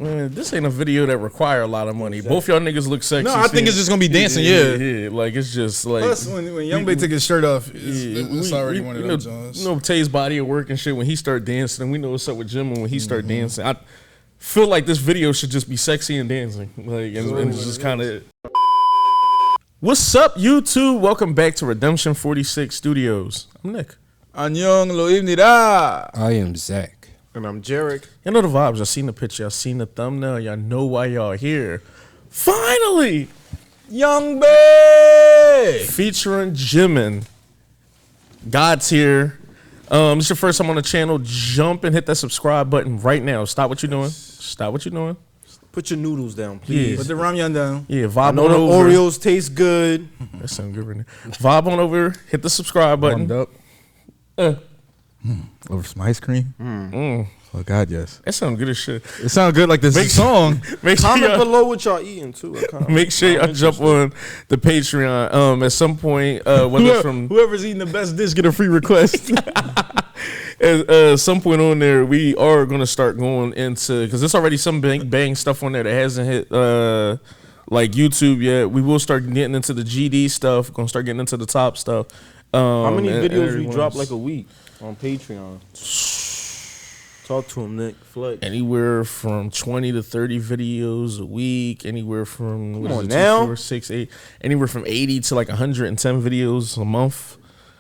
Man, this ain't a video that require a lot of money. Exactly. Both y'all niggas look sexy. No, I think it's just gonna be dancing. Yeah. Like it's just like. Plus, when Young Bae took his shirt off, it's already one of them Jones. You know, Tay's body at work and shit. When he start dancing, and we know what's up with Jimin when he start dancing. I feel like this video should just be sexy and dancing, like, and it's just kind of. What's up, YouTube? Welcome back to Redemption 46 Studios. I'm Nick. 안녕, 로입니다. I am Zach. And I'm Jarek. You know the vibes. Y'all seen the picture. Y'all seen the thumbnail. Y'all know why y'all here. Finally! Young Bae! Featuring Jimin. God's here. It's your first time on the channel. Jump and hit that subscribe button right now. Stop what you're doing. Stop what you're doing. Put your noodles down, please. Yeah. Put the ramyun down. Yeah, vibe I know on the over. Oreos taste good. That sounds good right now. Vibe on over. Hit the subscribe button. Warmed up. Over some ice cream. Oh God, yes. That sounds good as shit. It sounds good like this song. Make sure Comment y'all, below what y'all eating too. make sure y'all jump on the Patreon. At some point, whether from Whoever's eating the best dish get a free request. at some point on there, we are gonna start going into, because there's already some bang stuff on there that hasn't hit like YouTube yet. We will start getting into the GD stuff. Gonna start getting into the top stuff. How many and videos we everyone's- drop like a week on Patreon? Talk to him, Nick. Flex. Anywhere from 20 to 30 videos a week. Anywhere from Come on now. 2, 4, 6, 8. Anywhere from 80 to like 110 videos a month.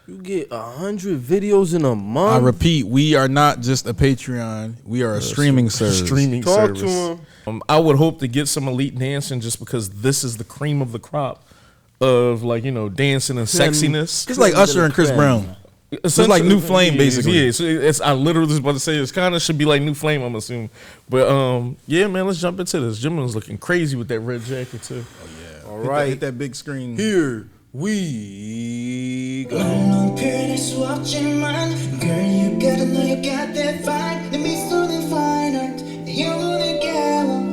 You get 100 videos in a month. I repeat, we are not just a Patreon. We are a streaming service. Streaming Talk service. to him. I would hope to get some elite dancing just because this is the cream of the crop of, like, you know, dancing and sexiness. It's like Usher and Chris Brown. It's like New Flame, basically. Yeah, so it's, I literally was about to say it's kind of should be like New Flame, I'm assuming. But yeah, man, let's jump into this. Jimin's looking crazy with that red jacket too. All right. Hit that big screen. Here we go. Girl, you gotta know you got that vibe. Let me something fine art. You wanna go.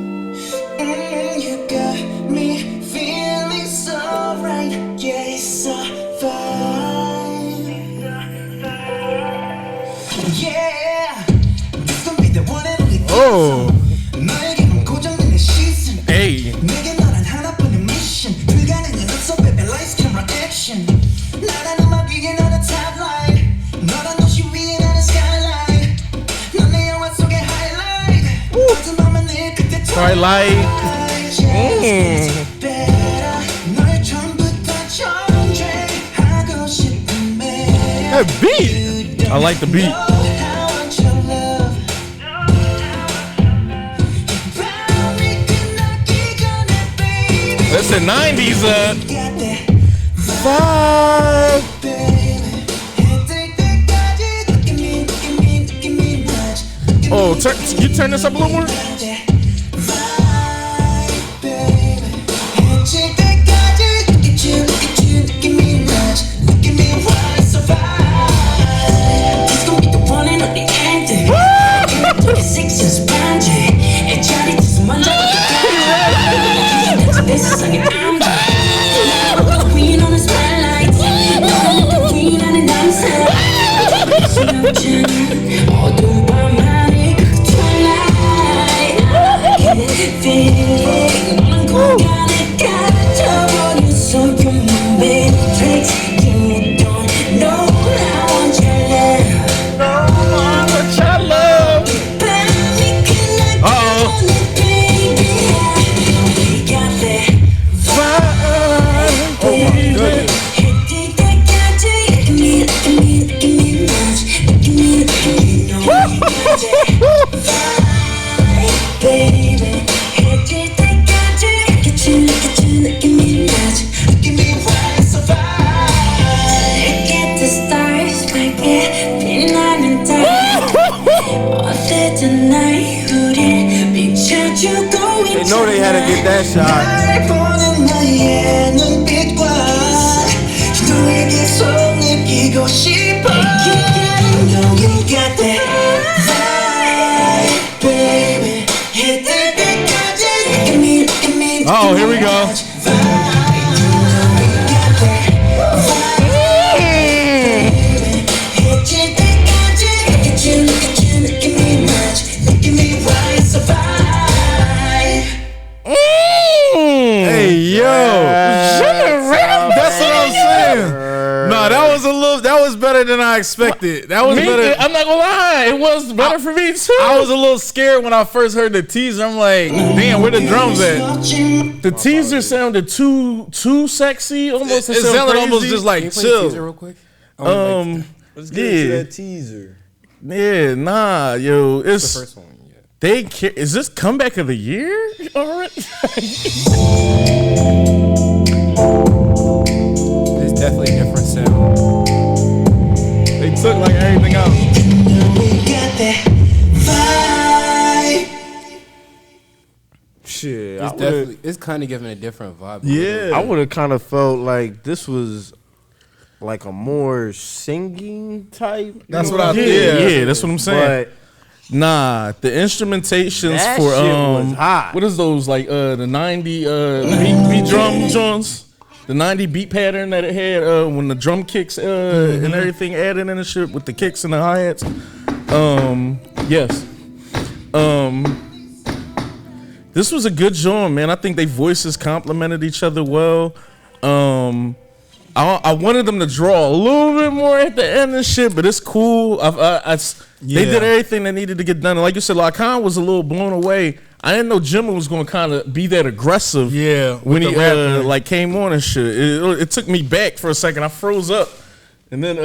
You got me feeling so right. Yeah, it's so fine. Yeah, this gon' be the one and only. Oh. 너에게만 고정된 내 시선. Hey, 내게 너란 하나뿐인 미션. 불가능은 없어, baby. Lights, camera, action. 나란 음악 위에 너는 top line. 너란 도시 위에 나는 skyline. 넌 내 영화 속의 highlight. 어떤 밤은 내 그때 Twilight. 널 처음부터 존재하고 싶은 매력. That beat. I like the beat. That's the 90s vibe. Oh, you turn this up a little more? They know they had to get that shot. Oh, here we go. Look at me, why survive? better than I expected. That was better. I'm not gonna lie, it was better for me too. I was a little scared when I first heard the teaser. I'm like, damn, where the drums at? The teaser sounded too sexy. Almost It sounded almost just like chill. real quick. Let's get into that teaser. Yeah, nah, yo, it's The first one. Yeah. they. Is this comeback of the year already? It's definitely a different sound. They took like everything out. got that vibe. Shit, it's kind of giving a different vibe. Yeah. I would have kind of felt like this was like a more singing type. That's what I Yeah, that's what I'm saying. But Nah, the instrumentations that for shit was hot. what is those like the 90 beat drum joints? The 90 beat pattern that it had when the drum kicks and everything added in the shit with the kicks and the hi-hats. Yes. This was a good joint, man. I think they voices complemented each other well. I wanted them to draw a little bit more at the end and shit, but it's cool. They did everything that needed to get done. And like you said, Lacan was a little blown away. I didn't know Jimin was going to kind of be that aggressive. Yeah, when he the like came on and shit. It took me back for a second. I froze up, and then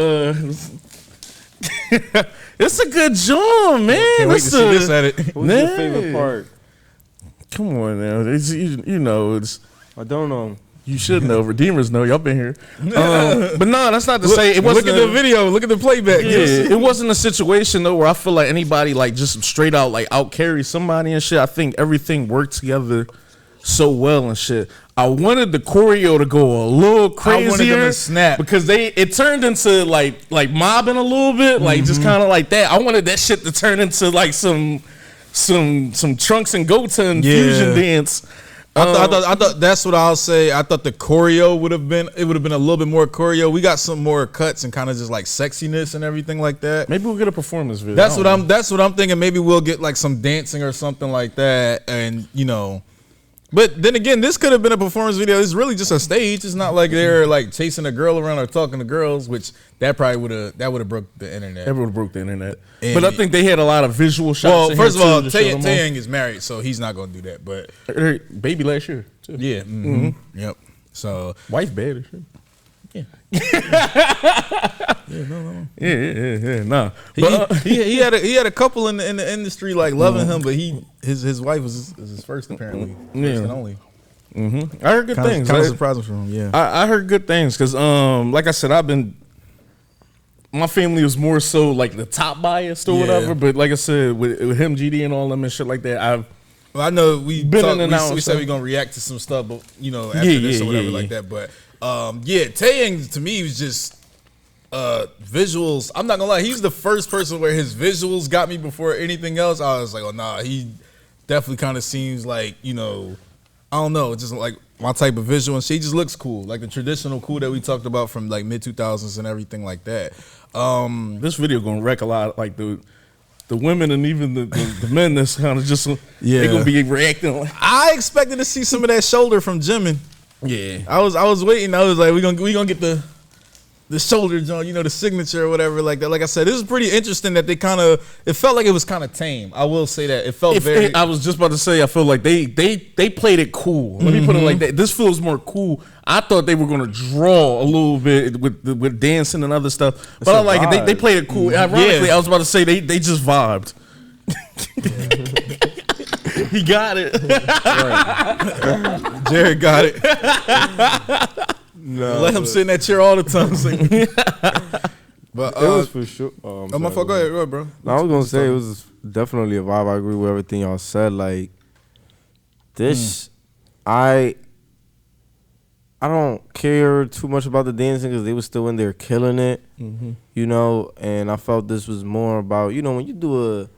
it's a good joint, man. Can't wait to see this at it. What's your favorite part? Come on now, you know it's. I don't know. You should know. Redeemers know. Y'all been here. But no, that's not to say it wasn't. Look at the video. Look at the playback. Yeah, it wasn't a situation though where I feel like anybody like just straight out like out carry somebody and shit. I think everything worked together so well and shit. I wanted the choreo to go a little crazier. I wanted them to snap because it turned into like mobbing a little bit, like just kind of like that. I wanted that shit to turn into like some Trunks and Goten fusion dance. I thought that's what I'll say. I thought the choreo would have been a little bit more choreo. We got some more cuts and kind of just like sexiness and everything like that. Maybe we'll get a performance video. That's what I'm thinking. Maybe we'll get like some dancing or something like that, and you know. But then again, this could have been a performance video. It's really just a stage. It's not like they're like chasing a girl around or talking to girls, which that probably would have broke the internet. That would have broke the internet. And but I think they had a lot of visual shots. Well, in first of here, all, too, to show them TAEYANG is married, so he's not gonna do that. But her baby last year, too. yeah, yep. So Wife bad as shit. yeah, Yeah, nah. he had a couple in the industry like loving him, but his wife was his first apparently, first and only. I heard good things. Kind of surprising for him. Yeah, I heard good things because, like I said, my family was more so like the top biased or whatever. But like I said, with him, GD, and all them and shit like that, I know we said we're gonna react to some stuff, but you know after this or whatever like that. But TAEYANG to me was just visuals. I'm not gonna lie, he's the first person where his visuals got me before anything else. I was like, oh nah, he definitely kind of seems like, you know, I don't know, just like my type of visual, and she just looks cool, like the traditional cool that we talked about from like mid 2000s and everything like that. This video gonna wreck a lot, like the women and even the men that's kind of just they gonna be reacting. Like, I expected to see some of that shoulder from Jimin. Yeah, I was waiting. I was like, we gonna get the shoulder joint, you know, the signature or whatever like that. Like I said, this is pretty interesting that it felt like it was kind of tame. I will say that it felt very. I was just about to say, I feel like they played it cool. Let me put it like that. This feels more cool. I thought they were gonna draw a little bit with dancing and other stuff, but I like it. They played it cool. Ironically, I was about to say they just vibed. He got it. Jared got it. No, let him sit in that chair all the time. But it was for sure. My fault. Go ahead, bro. No, I was gonna say it was definitely a vibe. I agree with everything y'all said. Like this, I don't care too much about the dancing because they were still in there killing it, you know. And I felt this was more about, you know, when you do a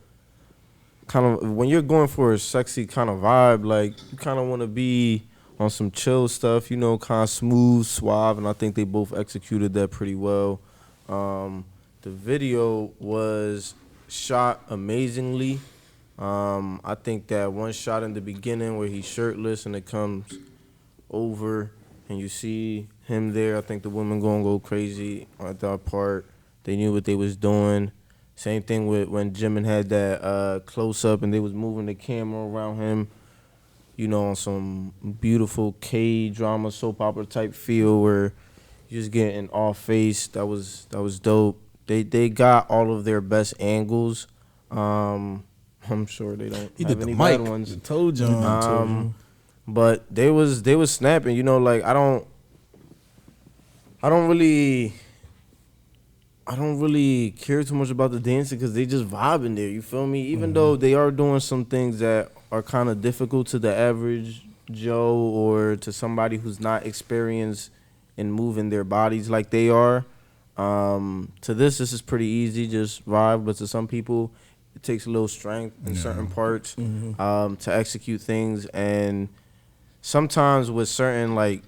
kind of, when you're going for a sexy kind of vibe, like you kind of want to be on some chill stuff, you know, kind of smooth, suave, and I think they both executed that pretty well. The video was shot amazingly. I think that one shot in the beginning where he's shirtless and it comes over and you see him there, I think the women gonna go crazy at that part. They knew what they was doing. Same thing with when Jimin had that close up and they was moving the camera around him, you know, on some beautiful K-drama soap opera type feel where you're just getting off face. That was dope. They got all of their best angles. I'm sure they don't have any bad ones. I told you. But they was snapping, you know, like I don't really care too much about the dancing because they just vibing there. You feel me? Even though they are doing some things that are kind of difficult to the average Joe or to somebody who's not experienced in moving their bodies like they are. To this is pretty easy, just vibe. But to some people, it takes a little strength in certain parts to execute things. And sometimes with certain like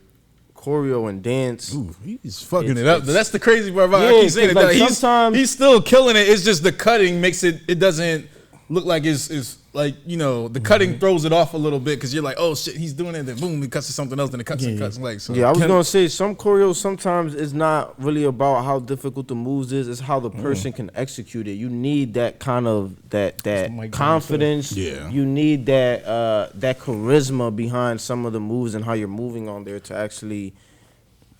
choreo and dance. Ooh, he's fucking it up. That's the crazy part about it. I keep saying it. Like he's still killing it. It's just the cutting makes it doesn't look like it's like, you know, the cutting throws it off a little bit because you're like, oh shit, he's doing it, then boom, he cuts to something else, then it cuts and cuts. Like, so. Yeah, I was gonna say some choreos sometimes it's not really about how difficult the moves is, it's how the person can execute it. You need that kind of that confidence. Yeah. You need that charisma behind some of the moves and how you're moving on there to actually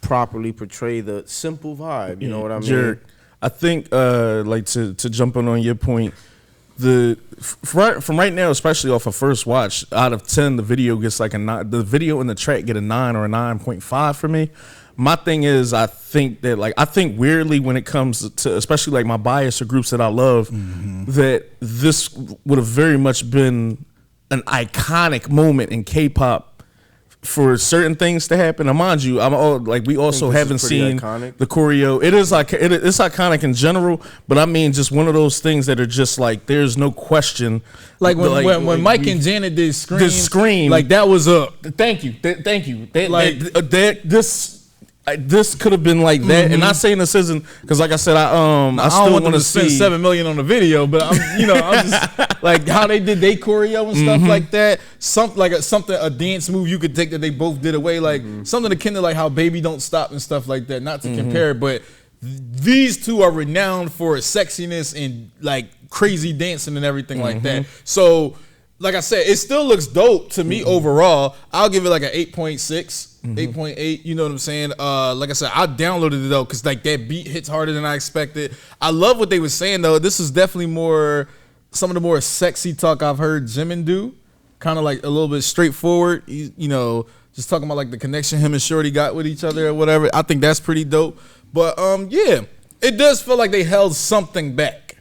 properly portray the simple vibe. You know what I mean? Jared, I think like to jump on your point, from right now, especially off of first watch, out of 10, the video gets like a 9. The video and the track get a 9 or a 9.5 for me. My thing is, I think weirdly when it comes to, especially like my bias or groups that I love, that this would have very much been an iconic moment in K-pop for certain things to happen. And mind you, we also haven't seen the choreo. It's iconic in general, but I mean just one of those things that are just like there's no question. Like when Mike and Janet did Scream, like that was a thank you. This could have been like that, and not saying this isn't because, like I said, I still want to spend $7 million on the video, but I'm just like how they did they choreo and stuff like that. Something a dance move you could take that they both did away, like something akin to like how Baby Don't Stop and stuff like that. Not to compare, but these two are renowned for sexiness and like crazy dancing and everything like that. So, like I said, it still looks dope to me overall. I'll give it like an 8.6. 8.8, you know what I'm saying? Like I said, I downloaded it though because like that beat hits harder than I expected. I love what they were saying though. This is definitely some of the more sexy talk I've heard Jimin do. Kind of like a little bit straightforward. You know, just talking about like the connection him and Shorty got with each other or whatever. I think that's pretty dope. But yeah, it does feel like they held something back,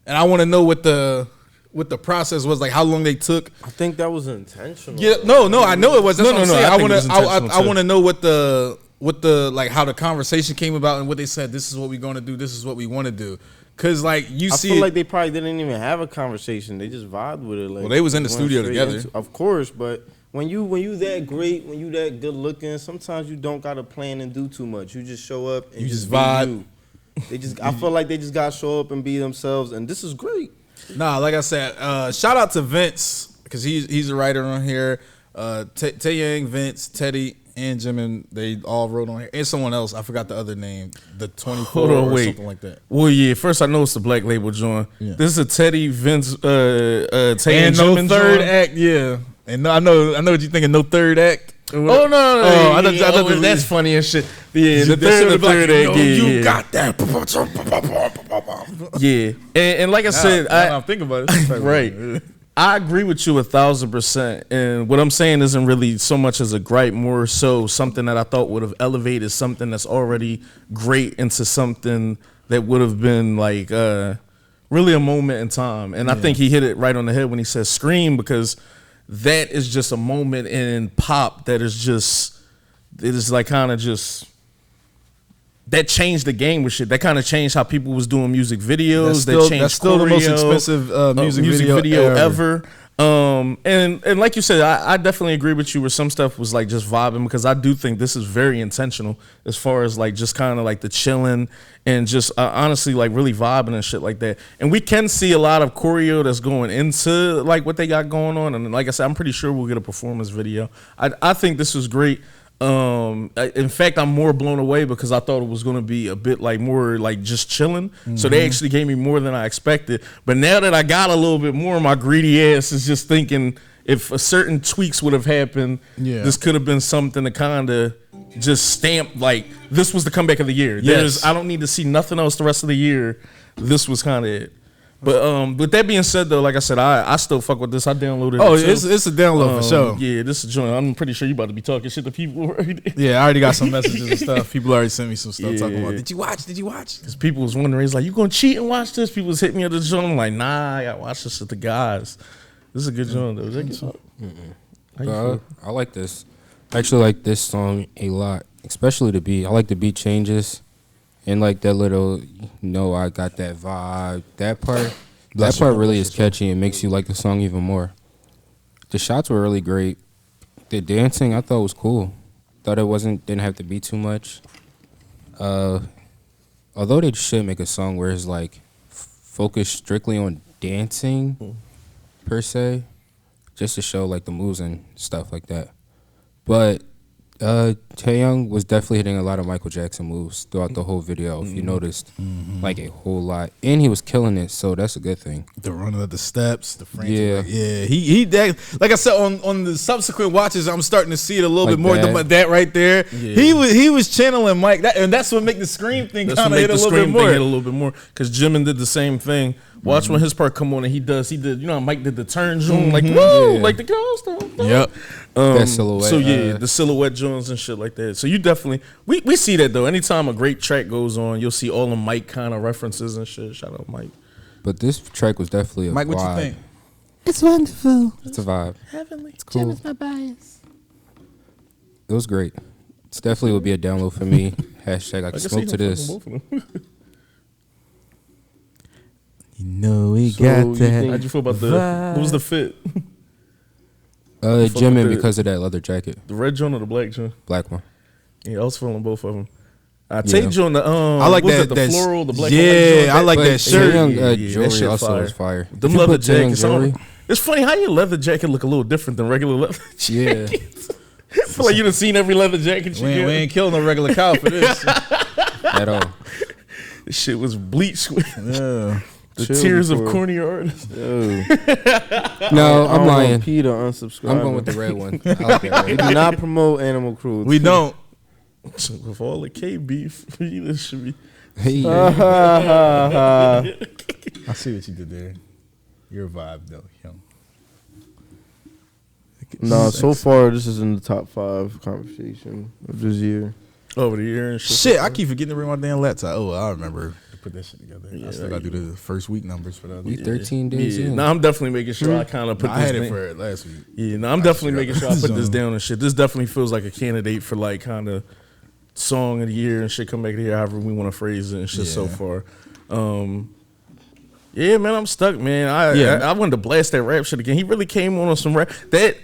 and I want to know what the process was, like how long they took. I think that was intentional. Yeah, no, I know it was. That's what I'm saying. I want to know what the like how the conversation came about and what they said. This is what we're gonna do. This is what we want to do. Cause like I feel like they probably didn't even have a conversation. They just vibed with it. Like, well, they was in the studio together, of course. But when you that great, when you that good looking, sometimes you don't gotta plan and do too much. You just show up and you just vibe. I feel like they just gotta show up and be themselves, and this is great. Nah, like I said, shout out to Vince because he's a writer on here. TAEYANG, Vince, Teddy, and Jimin, they all wrote on here, and someone else. I forgot the other name, the 24 or something like that. Well, yeah. First, I know it's the Black Label joint. Yeah. This is a Teddy, Vince, TAEYANG, and no Jimin third joint. act. Yeah, and I know what you're thinking. No third act. Oh no! I thought that's funny as shit. Yeah, the third act. You got that. Yeah, and like I said, I'm thinking about it. Right. I agree with you 1,000%. And what I'm saying isn't really so much as a gripe, more so something that I thought would have elevated something that's already great into something that would have been like really a moment in time. And I think he hit it right on the head when he says Scream, because that is just a moment in pop that is just, it is like kind of just, that changed the game with shit. That kind of changed how people was doing music videos. That's still the most expensive music video ever. And like you said, I definitely agree with you where some stuff was like just vibing, because I do think this is very intentional as far as like just kind of like the chilling and just honestly like really vibing and shit like that. And we can see a lot of choreo that's going into like what they got going on. And like I said, I'm pretty sure we'll get a performance video. I think this was great. In fact, I'm more blown away because I thought it was going to be a bit like more like just chilling. So they actually gave me more than I expected. But now that I got a little bit more, my greedy ass is just thinking if a certain tweaks would have happened, this could have been something to kind of just stamp like this was the comeback of the year. I don't need to see nothing else the rest of the year. This was kind of it. But with that being said, though, like I said, I still fuck with this. I downloaded it. Oh, it's a download for sure. Yeah, this is a joint. I'm pretty sure you about to be talking shit to people right Yeah, I already got some messages and stuff. People already sent me some stuff talking about, did you watch? Because people was wondering, it's like, you gonna cheat and watch this? People was hitting me at the joint. I'm like, nah, I gotta watch this with the guys. This is a good joint, though. Is that good? I like this. I actually like this song a lot, especially the beat. I like the beat changes. And like that little, I got that vibe. That part really is catchy and makes you like the song even more. The shots were really great. The dancing I thought was cool. Thought it didn't have to be too much. Although they should make a song where it's like focused strictly on dancing per se, just to show like the moves and stuff like that. But Taeyang was definitely hitting a lot of Michael Jackson moves throughout the whole video. If you noticed, like a whole lot, and he was killing it, so that's a good thing. The running of the steps, the French, he like I said on the subsequent watches, I'm starting to see it a little bit more. That right there, he was channeling Mike, and that's what make the scream thing kind of hit a little bit more. Because Jimin did the same thing. Watch when his part come on and he did, you know how Mike did the turn zoom, like, whoa, like the girls though. Yep. That silhouette. So the silhouette joints and shit like that. So you definitely, we see that though. Anytime a great track goes on, you'll see all the Mike kind of references and shit. Shout out Mike. But this track was definitely a Mike, vibe. what you think? It's wonderful. It's a vibe. Heavenly. It's cool. Jim is my bias. It was great. It's definitely would be a download for me. Hashtag I can smoke to this. You know we got that. How'd you feel about what was the fit? Jimin because of that leather jacket. The red joint or the black joint? Black one. Yeah, I was feeling both of them. I take you on the I like that the floral, the black. Yeah, I like that shirt. Jewelry also is fire. Them leather jackets. It's funny how your leather jacket look a little different than regular leather jackets. Yeah. I feel like you done seen every leather jacket you get. We ain't killing no regular cow for this. At all. This shit was bleached with the Chill tears before. of corny artists. No, I'm lying. Peter unsubscribe. I'm going with the red one. I like that We one. do not promote animal cruelty. We don't. With all the K beef, this should be. Hey, I see what you did there. Your vibe though, young. No, so far this is in the top 5 conversation of this year. Over the year and shit. Shit, I keep forgetting to bring my damn laptop. Oh, I remember to put that shit together. Yeah, I still got to do the first week numbers for that. we 13 days in. No, I'm definitely making sure I kind of put I this had it down. for last week. Yeah, no, I'm definitely making sure I put this down and shit. This definitely feels like a candidate for like kind of song of the year and shit. Come back to here, however we want to phrase it and shit. So far, yeah, man, I'm stuck, man. I wanted to blast that rap shit again. He really came on some rap that.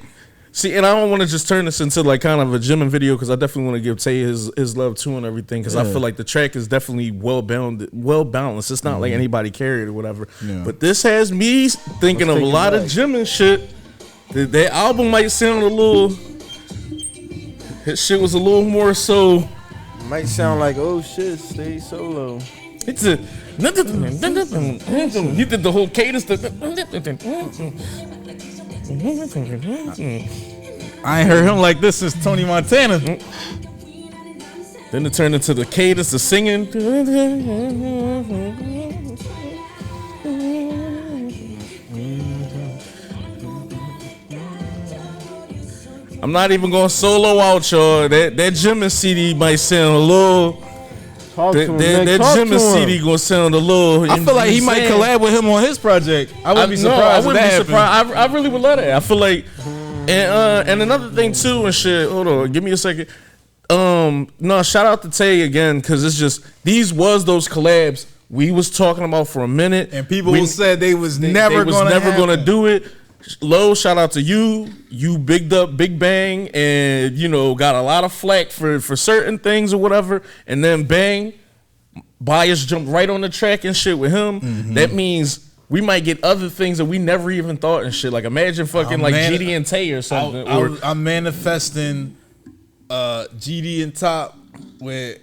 See, and I don't want to just turn this into like kind of a Jimin video because I definitely want to give Tay his love too and everything because I feel like the track is definitely well balanced. It's not like anybody carried or whatever. Yeah. But this has me thinking of a lot of Jimin shit. That album might sound a little. His shit was a little more so. Might sound like, oh shit, stay solo. It's a. He did the whole cadence. I ain't heard him like this since Tony Montana. Then it turned into the cadence of singing. I'm not even going to solo out, y'all. That Jimin CD might sound a little. That Jimin CD gonna sound a little. I feel like he might collab with him on his project. I wouldn't be surprised. I wouldn't be surprised. I really would love that. I feel like, and another thing too and shit. Hold on, give me a second. No, shout out to Tay again because it's just these was those collabs we was talking about for a minute, and people said they was never gonna do it. Low, shout out to you. You bigged up Big Bang and, got a lot of flack for certain things or whatever. And then bang, Bias jumped right on the track and shit with him. Mm-hmm. That means we might get other things that we never even thought and shit. Like imagine fucking GD and Tay or something. I'm manifesting GD and Top with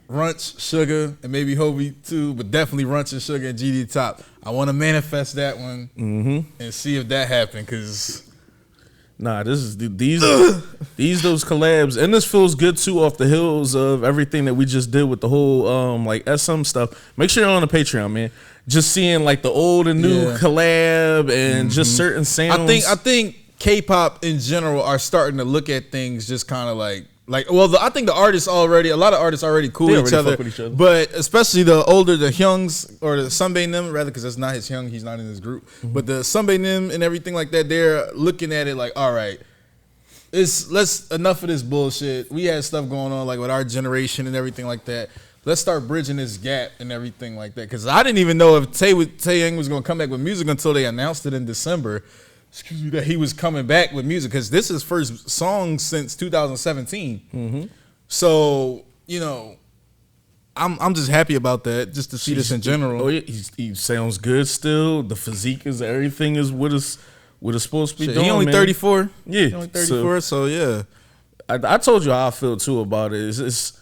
Runch, Sugar, and maybe Hobie too, but definitely Runch and Sugar and GD and Top. I want to manifest that one and see if that happened, because nah, this is these those collabs, and this feels good too off the heels of everything that we just did with the whole like SM stuff. Make sure you're on the Patreon, man. Just seeing like the old and new collab and just certain sounds. I think K-pop in general are starting to look at things just kind of like I think a lot of artists already cool with each other, but especially the Hyungs or the Sunbae Nim, rather, because that's not his Hyung, he's not in his group, but the Sunbae Nim and everything like that, they're looking at it like, all right, let's enough of this bullshit. We had stuff going on like with our generation and everything like that. Let's start bridging this gap and everything like that, because I didn't even know if TAEYANG was going to come back with music until they announced it in December. That he was coming back with music, because this is his first song since 2017. So, you know, I'm just happy about that, just to see this in general. Oh yeah, he sounds good still. The physique is everything is what it's supposed to be doing. He only 34. Yeah, he only 34. So yeah, I told you how I feel too about it. It's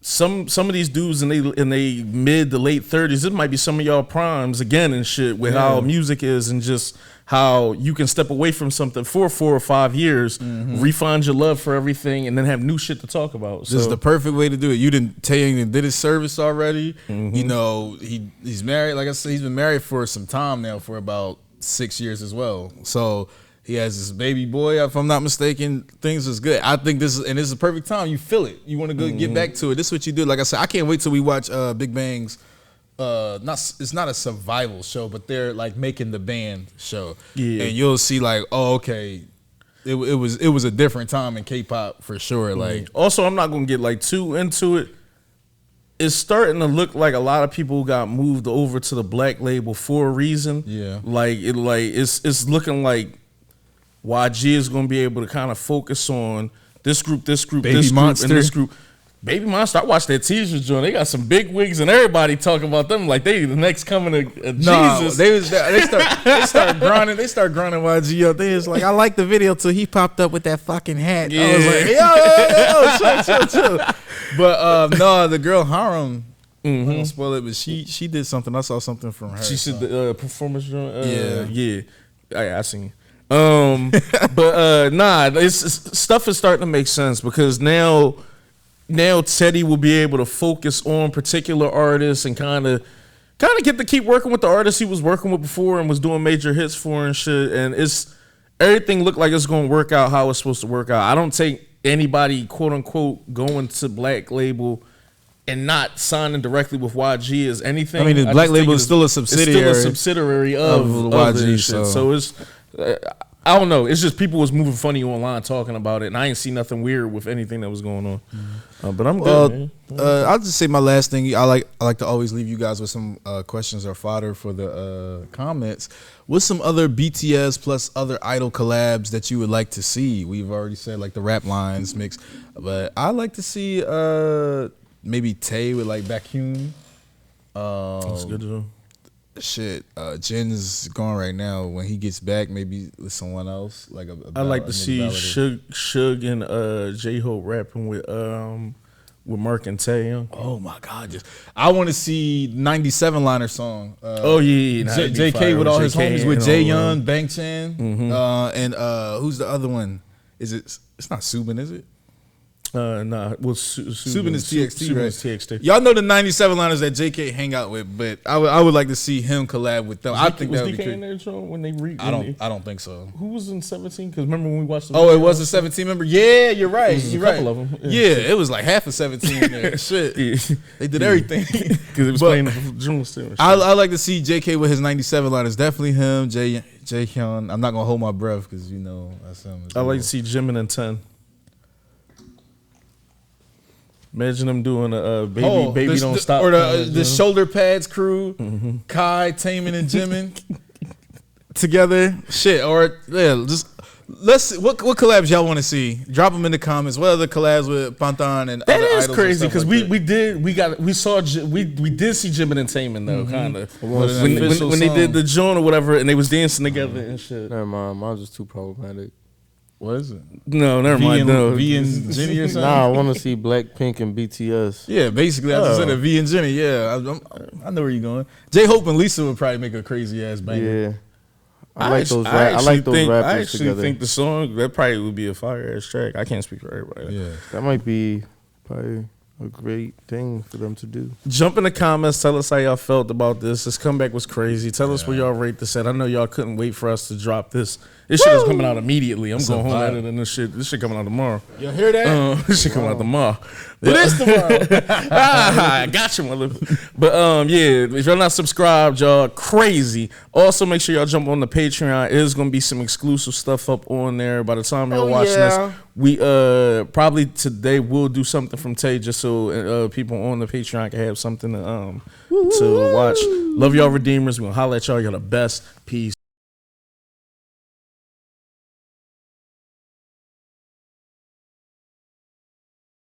some of these dudes in they mid to late 30s. It might be some of y'all primes again and shit with how music is, and just how you can step away from something for 4 or 5 years, refine your love for everything, and then have new shit to talk about. This is the perfect way to do it. TAEYANG did his service already. You know, he's married. Like I said, he's been married for some time now, for about 6 years as well. So he has this baby boy, if I'm not mistaken. Things is good. I think this is a perfect time. You feel it. You want to go get back to it. This is what you do. Like I said, I can't wait till we watch Big Bang's. It's not a survival show, but they're like making the band show, and you'll see like, oh, okay, it was a different time in K-pop for sure. Like, also, I'm not gonna get like too into it. It's starting to look like a lot of people got moved over to the black label for a reason. Yeah, it's looking like YG is gonna be able to kind of focus on this group, Baby this Monster. group, and this group. Baby Monster, I watched that teaser joint. They got some big wigs, and everybody talking about them like they the next coming of Jesus. They start grinding. They start grinding YG up. They was like, I like the video till he popped up with that fucking hat. I was like, yo, chill. But no, the girl Haram. I don't spoil it, but she did something. I saw something from her. She said the performance joint. I seen. But it's stuff is starting to make sense, because now Teddy will be able to focus on particular artists and kind of get to keep working with the artists he was working with before and was doing major hits for and shit. And everything looked like it's going to work out how it's supposed to work out. I don't take anybody, quote unquote, going to black label and not signing directly with YG as anything. I mean, the black label is still a subsidiary. It's still a subsidiary of YG. So it's. I don't know. It's just people was moving funny online talking about it, and I ain't see nothing weird with anything that was going on. But I'm good, man. I'll just say my last thing. I like to always leave you guys with some questions or fodder for the comments. What's some other BTS plus other idol collabs that you would like to see? We've already said like the rap lines mix, but I like to see maybe Tay with like Baekhyun. That's good though. Shit, Jin's gone right now. When he gets back, maybe with someone else. Like I like to see Suge and J-Hope rapping with Mark and TAEYANG. Oh my God! I want to see 97 liner song. JK with all his homies with Jaehyun, Bang Chan, and who's the other one? It's not Subin, is it? Nah. Well, Subin is TXT, right? TXT. Y'all know the 97 liners that JK hang out with, but I would like to see him collab with them. I think that would be DK in there, Joe, when they I don't think so. Who was in 17? Because remember when we watched it was a 17 member? Yeah, you're right. You're right. A couple of them. Yeah, it was like half of 17 in there. Shit. They did everything. Because it was playing the June still. I like to see JK with his 97 liners. Definitely him, Jaehyun. I'm not going to hold my breath because, you know, that's him. I like to see Jimin and 10. Imagine them doing a baby don't stop, or the shoulder pads crew, Kai, Taemin, and Jimin together. Shit, or just let's see what collabs y'all want to see. Drop them in the comments. What other collabs with Pantan and that other is idols crazy because like we did see Jimin and Taemin though, kind of when they did the joint or whatever, and they was dancing together and shit. Never mind, mine was just too problematic. What is it? No, never mind. No, V and Jenny or something. Nah, I want to see Blackpink and BTS. Yeah, basically, I just said it, V and Jenny. Yeah, I know where you're going. J Hope and Lisa would probably make a crazy ass banger. Yeah. I like those rappers I actually together. think the song that probably would be a fire ass track. I can't speak for everybody. Yeah. That might be probably a great thing for them to do. Jump in the comments. Tell us how y'all felt about this. This comeback was crazy. Tell us where y'all rate this at. I know y'all couldn't wait for us to drop this. This shit is coming out immediately. I'm going home editing this shit. This shit coming out tomorrow. You hear that? This shit coming out tomorrow. It is tomorrow. I got you, mother. But yeah, if y'all not subscribed, y'all crazy. Also, make sure y'all jump on the Patreon. There's gonna be some exclusive stuff up on there. By the time y'all watching this, we probably today will do something from Tay just so people on the Patreon can have something to watch. Love y'all, Redeemers. We gonna holler at y'all. Y'all the best. Peace.